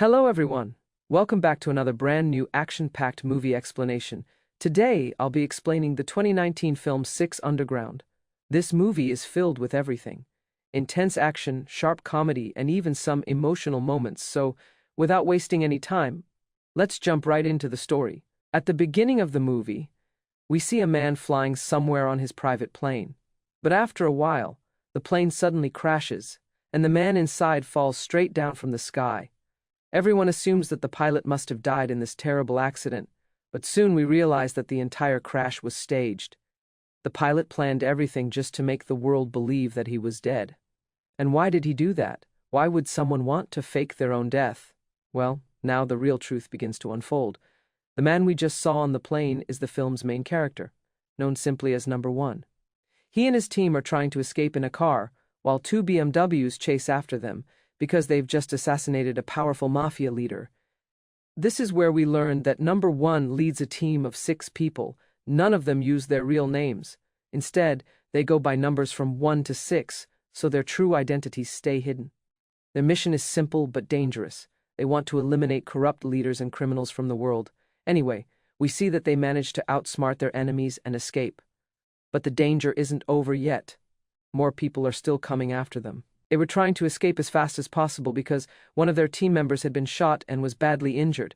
Hello everyone! Welcome back to another brand new action-packed movie explanation. Today, I'll be explaining the 2019 film 6 Underground. This movie is filled with everything. Intense action, sharp comedy, and even some emotional moments, so, without wasting any time, let's jump right into the story. At the beginning of the movie, we see a man flying somewhere on his private plane. But after a while, the plane suddenly crashes, and the man inside falls straight down from the sky. Everyone assumes that the pilot must have died in this terrible accident, but soon we realize that the entire crash was staged. The pilot planned everything just to make the world believe that he was dead. And why did he do that? Why would someone want to fake their own death? Well, now the real truth begins to unfold. The man we just saw on the plane is the film's main character, known simply as Number 1. He and his team are trying to escape in a car, while two BMWs chase after them, because they've just assassinated a powerful mafia leader. This is where we learn that Number 1 leads a team of 6 people. None of them use their real names. Instead, they go by numbers from 1 to 6, so their true identities stay hidden. Their mission is simple but dangerous. They want to eliminate corrupt leaders and criminals from the world. Anyway, we see that they manage to outsmart their enemies and escape. But the danger isn't over yet. More people are still coming after them. They were trying to escape as fast as possible because one of their team members had been shot and was badly injured.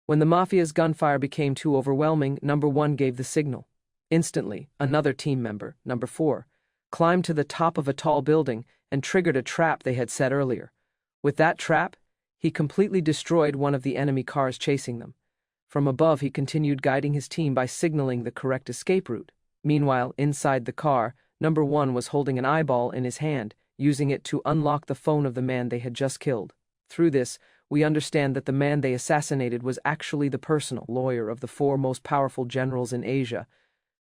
When the mafia's gunfire became too overwhelming, Number 1 gave the signal. Instantly, another team member, Number 4, climbed to the top of a tall building and triggered a trap they had set earlier. With that trap, he completely destroyed one of the enemy cars chasing them. From above, he continued guiding his team by signaling the correct escape route. Meanwhile, inside the car, Number 1 was holding an eyeball in his hand, using it to unlock the phone of the man they had just killed. Through this, we understand that the man they assassinated was actually the personal lawyer of the 4 most powerful generals in Asia.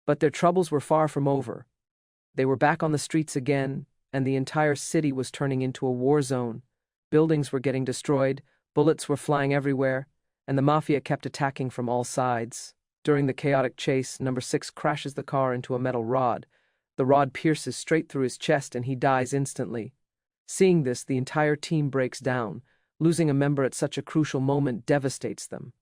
But their troubles were far from over. They were back on the streets again, and the entire city was turning into a war zone. Buildings were getting destroyed, bullets were flying everywhere, and the mafia kept attacking from all sides. During the chaotic chase, Number 6 crashes the car into a metal rod. The rod pierces straight through his chest and he dies instantly. Seeing this, the entire team breaks down. Losing a member at such a crucial moment devastates them.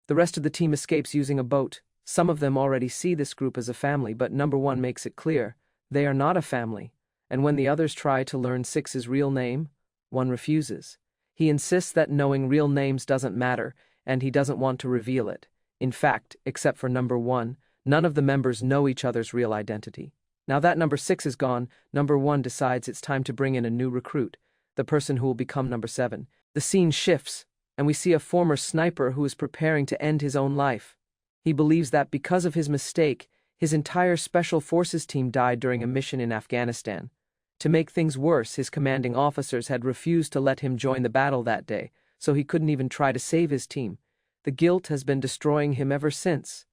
The rest of the team escapes using a boat. Some of them already see this group as a family, but Number 1 makes it clear they are not a family. And when the others try to learn 6's real name, 1 refuses. He insists that knowing real names doesn't matter, and he doesn't want to reveal it. In fact, except for Number 1, none of the members know each other's real identity. Now that Number 6 is gone, Number 1 decides it's time to bring in a new recruit, the person who will become Number 7. The scene shifts, and we see a former sniper who is preparing to end his own life. He believes that because of his mistake, his entire Special Forces team died during a mission in Afghanistan. To make things worse, his commanding officers had refused to let him join the battle that day, so he couldn't even try to save his team. The guilt has been destroying him ever since.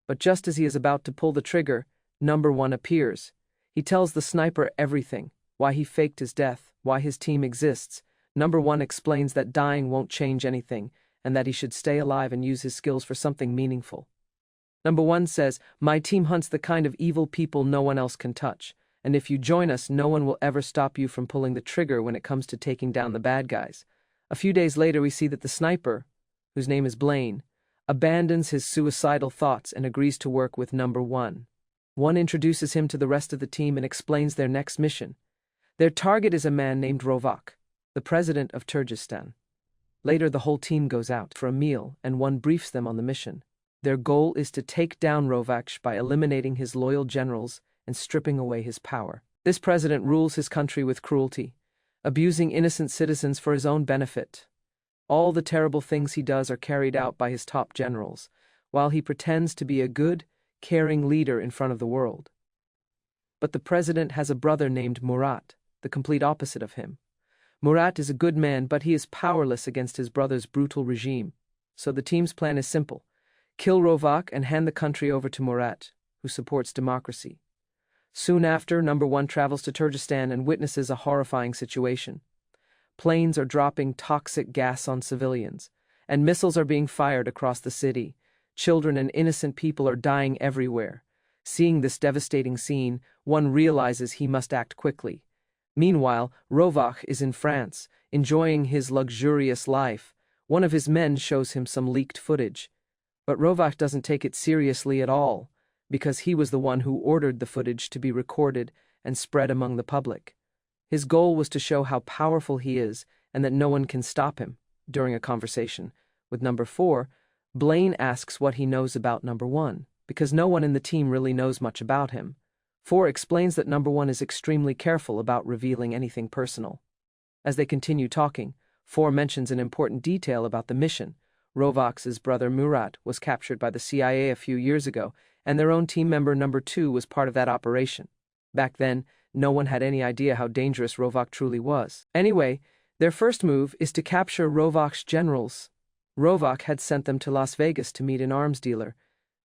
But just as he is about to pull the trigger, Number 1 appears. He tells the sniper everything, why he faked his death, why his team exists. Number 1 explains that dying won't change anything, and that he should stay alive and use his skills for something meaningful. Number 1 says, "My team hunts the kind of evil people no one else can touch, and if you join us, no one will ever stop you from pulling the trigger when it comes to taking down the bad guys." A few days later, we see that the sniper, whose name is Blaine, abandons his suicidal thoughts and agrees to work with Number 1. 1 introduces him to the rest of the team and explains their next mission. Their target is a man named Rovak, the president of Kyrgyzstan. Later, the whole team goes out for a meal, and 1 briefs them on the mission. Their goal is to take down Rovak by eliminating his loyal generals and stripping away his power. This president rules his country with cruelty, abusing innocent citizens for his own benefit. All the terrible things he does are carried out by his top generals, while he pretends to be a good, caring leader in front of the world. But the president has a brother named Murat, the complete opposite of him. Murat is a good man, but he is powerless against his brother's brutal regime. So the team's plan is simple: kill Rovak and hand the country over to Murat, who supports democracy. Soon after, Number 1 travels to Kyrgyzstan and witnesses a horrifying situation. Planes are dropping toxic gas on civilians, and missiles are being fired across the city. Children and innocent people are dying everywhere. Seeing this devastating scene, 1 realizes he must act quickly. Meanwhile, Rovach is in France, enjoying his luxurious life. One of his men shows him some leaked footage. But Rovach doesn't take it seriously at all, because he was the one who ordered the footage to be recorded and spread among the public. His goal was to show how powerful he is and that no one can stop him. During a conversation with number 4, Blaine asks what he knows about number 1, because no one in the team really knows much about him. 4 explains that number 1 is extremely careful about revealing anything personal. As they continue talking, 4 mentions an important detail about the mission. Rovach's brother Murat was captured by the CIA a few years ago, and their own team member number 2 was part of that operation. Back then, no one had any idea how dangerous Rovach truly was. Anyway, their first move is to capture Rovach's generals. Rovach had sent them to Las Vegas to meet an arms dealer.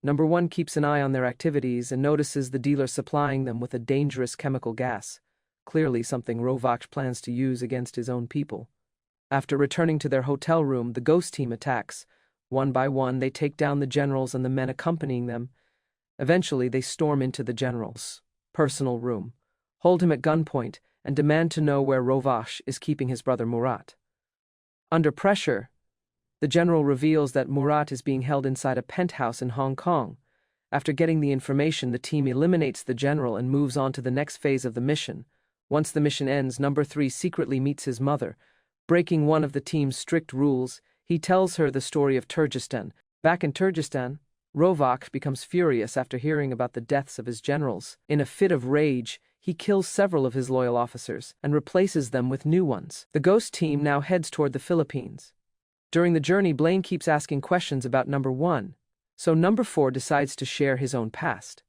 Number 1 keeps an eye on their activities and notices the dealer supplying them with a dangerous chemical gas, clearly something Rovach plans to use against his own people. After returning to their hotel room, the ghost team attacks. One by one, they take down the generals and the men accompanying them. Eventually, they storm into the general's personal room, hold him at gunpoint, and demand to know where Rovach is keeping his brother Murat. Under pressure, the general reveals that Murat is being held inside a penthouse in Hong Kong. After getting the information, the team eliminates the general and moves on to the next phase of the mission. Once the mission ends, number 3 secretly meets his mother. Breaking one of the team's strict rules, he tells her the story of Turkestan. Back in Turkestan, Rovach becomes furious after hearing about the deaths of his generals. In a fit of rage, he kills several of his loyal officers and replaces them with new ones. The ghost team now heads toward the Philippines. During the journey, Blaine keeps asking questions about number 1, so number 4 decides to share his own past.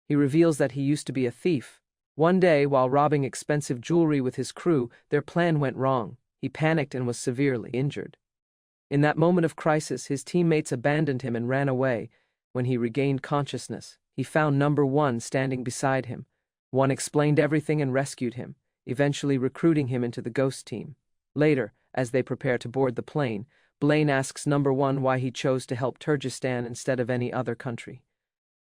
He reveals that he used to be a thief. One day, while robbing expensive jewelry with his crew, their plan went wrong. He panicked and was severely injured. In that moment of crisis, his teammates abandoned him and ran away. When he regained consciousness, he found number 1 standing beside him. 1 explained everything and rescued him, eventually recruiting him into the ghost team. Later, as they prepare to board the plane, Blaine asks number 1 why he chose to help Turkestan instead of any other country.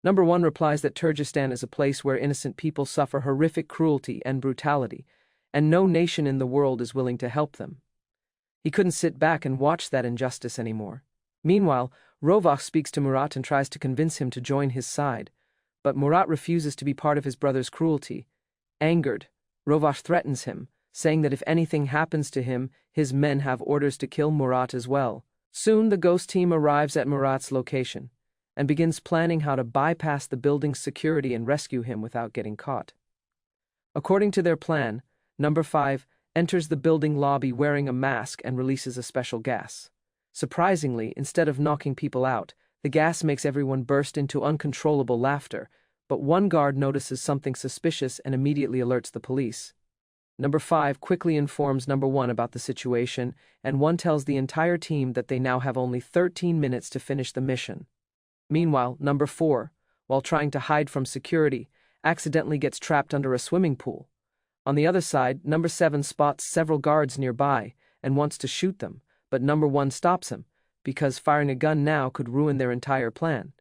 Number 1 replies that Turkestan is a place where innocent people suffer horrific cruelty and brutality, and no nation in the world is willing to help them. He couldn't sit back and watch that injustice anymore. Meanwhile, Rovach speaks to Murat and tries to convince him to join his side, but Murat refuses to be part of his brother's cruelty. Angered, Rovach threatens him, saying that if anything happens to him, his men have orders to kill Murat as well. Soon the ghost team arrives at Murat's location and begins planning how to bypass the building's security and rescue him without getting caught. According to their plan, number 5 enters the building lobby wearing a mask and releases a special gas. Surprisingly, instead of knocking people out, the gas makes everyone burst into uncontrollable laughter, but one guard notices something suspicious and immediately alerts the police. Number 5 quickly informs number 1 about the situation, and 1 tells the entire team that they now have only 13 minutes to finish the mission. Meanwhile, number 4, while trying to hide from security, accidentally gets trapped under a swimming pool. On the other side, number 7 spots several guards nearby and wants to shoot them, but number 1 stops him, because firing a gun now could ruin their entire plan.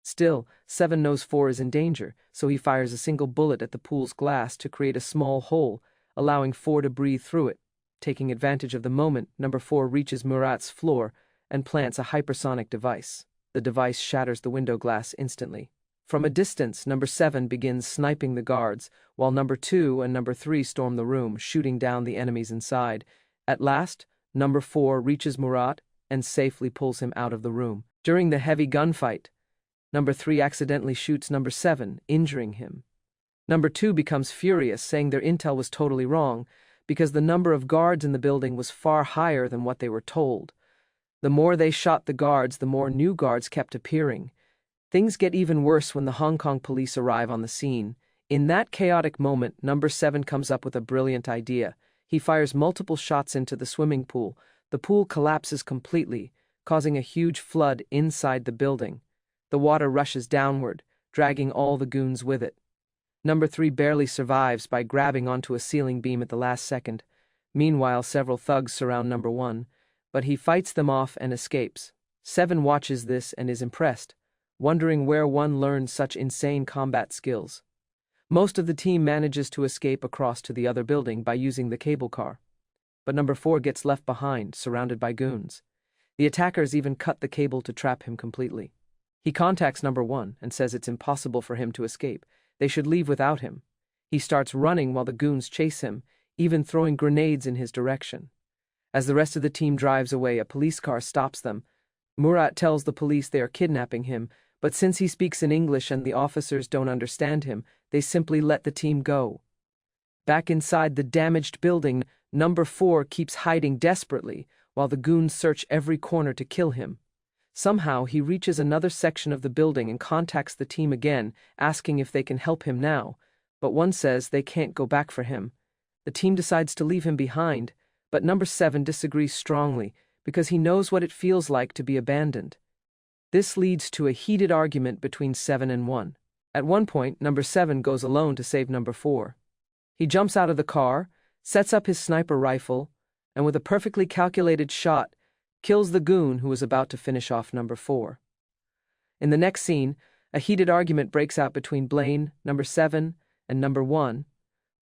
Still, 7 knows 4 is in danger, so he fires a single bullet at the pool's glass to create a small hole, allowing 4 to breathe through it. Taking advantage of the moment, number 4 reaches Murat's floor and plants a hypersonic device. The device shatters the window glass instantly. From a distance, number 7 begins sniping the guards, while number 2 and number 3 storm the room, shooting down the enemies inside. At last, number 4 reaches Murat and safely pulls him out of the room. During the heavy gunfight, number 3 accidentally shoots number 7, injuring him. Number 2 becomes furious, saying their intel was totally wrong, because the number of guards in the building was far higher than what they were told. The more they shot the guards, the more new guards kept appearing. Things get even worse when the Hong Kong police arrive on the scene. In that chaotic moment, number 7 comes up with a brilliant idea. He fires multiple shots into the swimming pool. The pool collapses completely, causing a huge flood inside the building. The water rushes downward, dragging all the goons with it. Number 3 barely survives by grabbing onto a ceiling beam at the last second. Meanwhile, several thugs surround number 1, but he fights them off and escapes. 7 watches this and is impressed, wondering where 1 learned such insane combat skills. Most of the team manages to escape across to the other building by using the cable car. But number 4 gets left behind, surrounded by goons. The attackers even cut the cable to trap him completely. He contacts number 1 and says it's impossible for him to escape. They should leave without him. He starts running while the goons chase him, even throwing grenades in his direction. As the rest of the team drives away, a police car stops them. Murat tells the police they are kidnapping him, but since he speaks in English and the officers don't understand him, they simply let the team go. Back inside the damaged building, number 4 keeps hiding desperately while the goons search every corner to kill him. Somehow, he reaches another section of the building and contacts the team again, asking if they can help him now, but one says they can't go back for him. The team decides to leave him behind, but number 7 disagrees strongly because he knows what it feels like to be abandoned. This leads to a heated argument between 7 and 1. At one point, number 7 goes alone to save number 4. He jumps out of the car, sets up his sniper rifle, and with a perfectly calculated shot, kills the goon who was about to finish off number 4. In the next scene, a heated argument breaks out between Blaine, number 7, and number 1.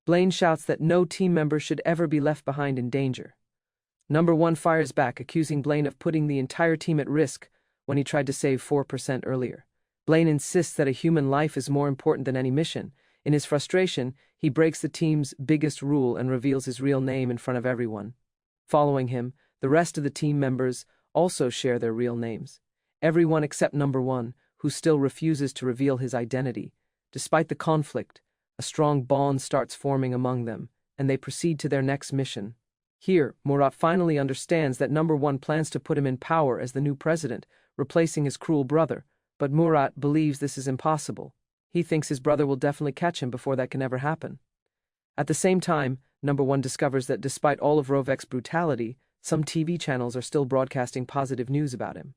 Blaine shouts that no team member should ever be left behind in danger. Number 1 fires back, accusing Blaine of putting the entire team at risk when he tried to save 4% earlier. Blaine insists that a human life is more important than any mission. In his frustration, he breaks the team's biggest rule and reveals his real name in front of everyone. Following him, the rest of the team members also share their real names. Everyone except number 1, who still refuses to reveal his identity. Despite the conflict, a strong bond starts forming among them, and they proceed to their next mission. Here, Murat finally understands that number 1 plans to put him in power as the new president, replacing his cruel brother, but Murat believes this is impossible. He thinks his brother will definitely catch him before that can ever happen. At the same time, number 1 discovers that despite all of Rovek's brutality, some TV channels are still broadcasting positive news about him.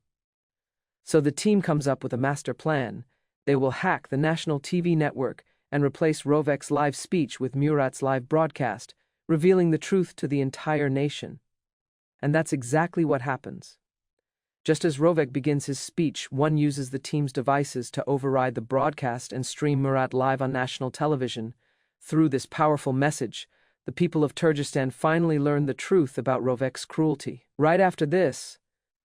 So the team comes up with a master plan. They will hack the national TV network and replace Rovek's live speech with Murat's live broadcast, revealing the truth to the entire nation. And that's exactly what happens. Just as Rovek begins his speech, one uses the team's devices to override the broadcast and stream Murat live on national television. Through this powerful message, the people of Turkestan finally learn the truth about Rovek's cruelty. Right after this,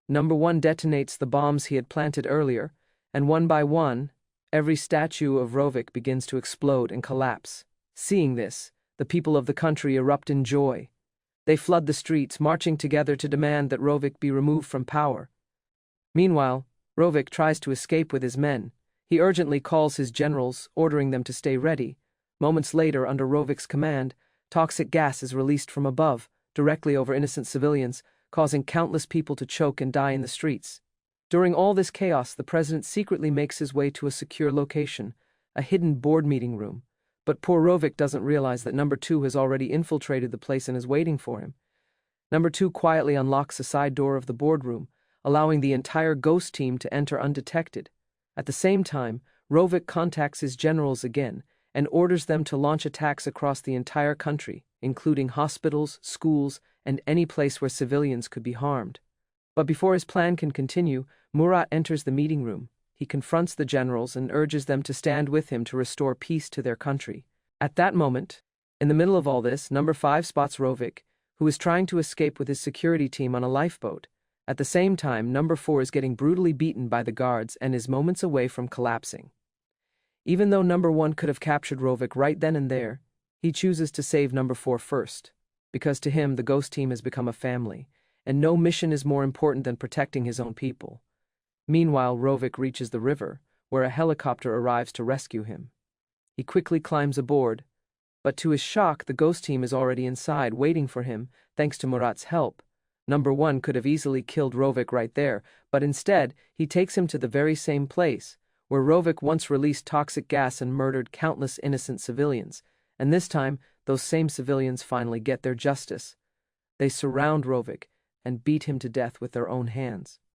number 1 detonates the bombs he had planted earlier, and one by one, every statue of Rovek begins to explode and collapse. Seeing this, the people of the country erupt in joy. They flood the streets, marching together to demand that Rovek be removed from power. Meanwhile, Rovek tries to escape with his men. He urgently calls his generals, ordering them to stay ready. Moments later, under Rovek's command, toxic gas is released from above, directly over innocent civilians, causing countless people to choke and die in the streets. During all this chaos, the president secretly makes his way to a secure location, a hidden board meeting room. But poor Rovek doesn't realize that number 2 has already infiltrated the place and is waiting for him. Number 2 quietly unlocks a side door of the boardroom, allowing the entire ghost team to enter undetected. At the same time, Rovek contacts his generals again and orders them to launch attacks across the entire country, including hospitals, schools, and any place where civilians could be harmed. But before his plan can continue, Murat enters the meeting room. He confronts the generals and urges them to stand with him to restore peace to their country. At that moment, in the middle of all this, number 5 spots Rovek, who is trying to escape with his security team on a lifeboat. At the same time, number 4 is getting brutally beaten by the guards and is moments away from collapsing. Even though number 1 could have captured Rovek right then and there, he chooses to save number 4 first, because to him the ghost team has become a family, and no mission is more important than protecting his own people. Meanwhile, Rovek reaches the river, where a helicopter arrives to rescue him. He quickly climbs aboard, but to his shock, the ghost team is already inside, waiting for him, thanks to Murat's help. Number 1 could have easily killed Rovek right there, but instead, he takes him to the very same place, where Rovek once released toxic gas and murdered countless innocent civilians. And this time, those same civilians finally get their justice. They surround Rovek and beat him to death with their own hands.